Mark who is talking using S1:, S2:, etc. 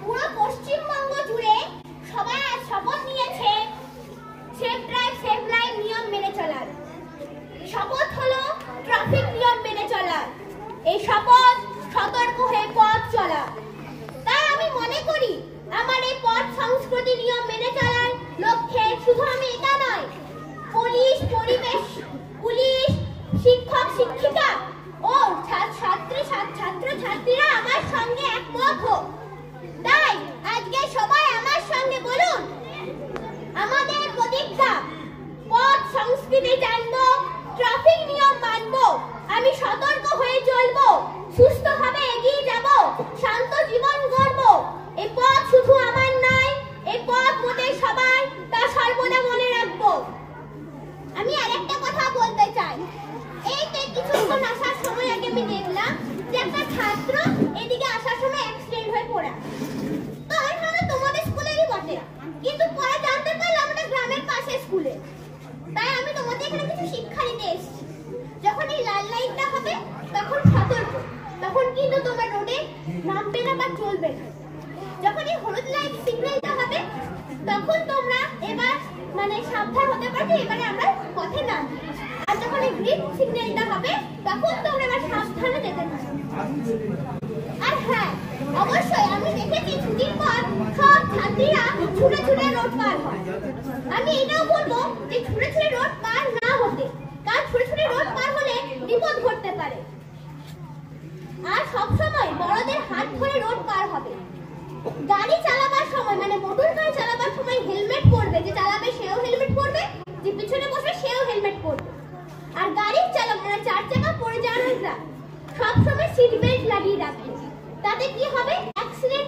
S1: পুরো পশ্চিমবঙ্গ জুড়ে সবাই শপথ নিয়েছে সেফ ড্রাইভ সেফ লাইফ নিয়ম মেনে চলার। শপথ হলো ট্রাফিক নিয়ম মেনে চলা। এই শপথ সতর্ক হয়ে পথ চলা। তাই আমি মনে করি আমার এই পথ সংস্কৃতি নিয়ম মেনে চলার লক্ষ্যে শুধু আমি একা নয়, পুলিশ, পরিবেশ, পুলিশ, শিক্ষক, শিক্ষিকা ও ছাত্রছাত্রীরা আমার সঙ্গে একমত হোক। তাই আজকে সবাই আমার সঙ্গে বলুন, আমাদের প্রতিজ্ঞা পথ সংস্কৃতি জানবো, ট্রাফিক নিয়ম মানবো, আমি সতর্ক হয়ে চলবো, সুস্থভাবে এগিয়ে যাব, শান্ত জীবন গড়বো। এই পথ শুধু আমার নয়, এই পথ মোদের সবার, তা সর্বদা মনে রাখবো। আমি আরেকটা কথা বলতে চাই। এই যে কিছুক্ষণ আসার সময় আগে আমি দেখলাম যে একটা ছাত্র এদিকে আসার সময় অ্যাক্সিডেন্ট হয়ে পড়ে। তো আমি ভাবলাম তোমাদের স্কুলেরই বটে, কিন্তু পরে জানতে পারলাম আমাদের গ্রামের পাশে স্কুলে। তাই আমি তোমাদের এখানে কিছু শিক্ষা দিতে এসেছি। যখন এই লাল লাইটটা হবে তখন সতর্ক, তখন কিন্তু তোমরা রোডে নামবে না বা চলবে না। যখন এই হলুদ লাইট সিগন্যালটা হবে তখন তোমরা এবার সাবধান হতে পারবে, এবারে আমরা পথে নামবো। আর যখন এই গ্রিন সিগন্যালটা হবে তখন তোমরা এবার সাবধানে যেতে পারবে। আর হ্যাঁ, অবশ্যই আমি দেখেছি ছুটির পর সব ছাত্রীরা ছুটে ছুটে রোড পার হয়। আমি এটাও বলবো যে ছুটে ছুটে রোড পার না হতে, কারণ ছুটে ছুটে রোড পার হলে বিপদ ঘটতে পারে। আর সবসময় বড়দের হাত ধরে রোড পার হবে। গাড়ি চালাবার সময় মোটর গাড়ি চালাবার সময় হেলমেট পরবে, যে চালাবে সেও হেলমেট পরবে, যে পিছনে বসবে সেও হেলমেট পরবে। আর গাড়ির চালক চার চাকা পরিচালকরা সবসময় সিট বেল্ট লাগিয়ে রাখবে। তাতে কি হবে, অ্যাক্সিডেন্ট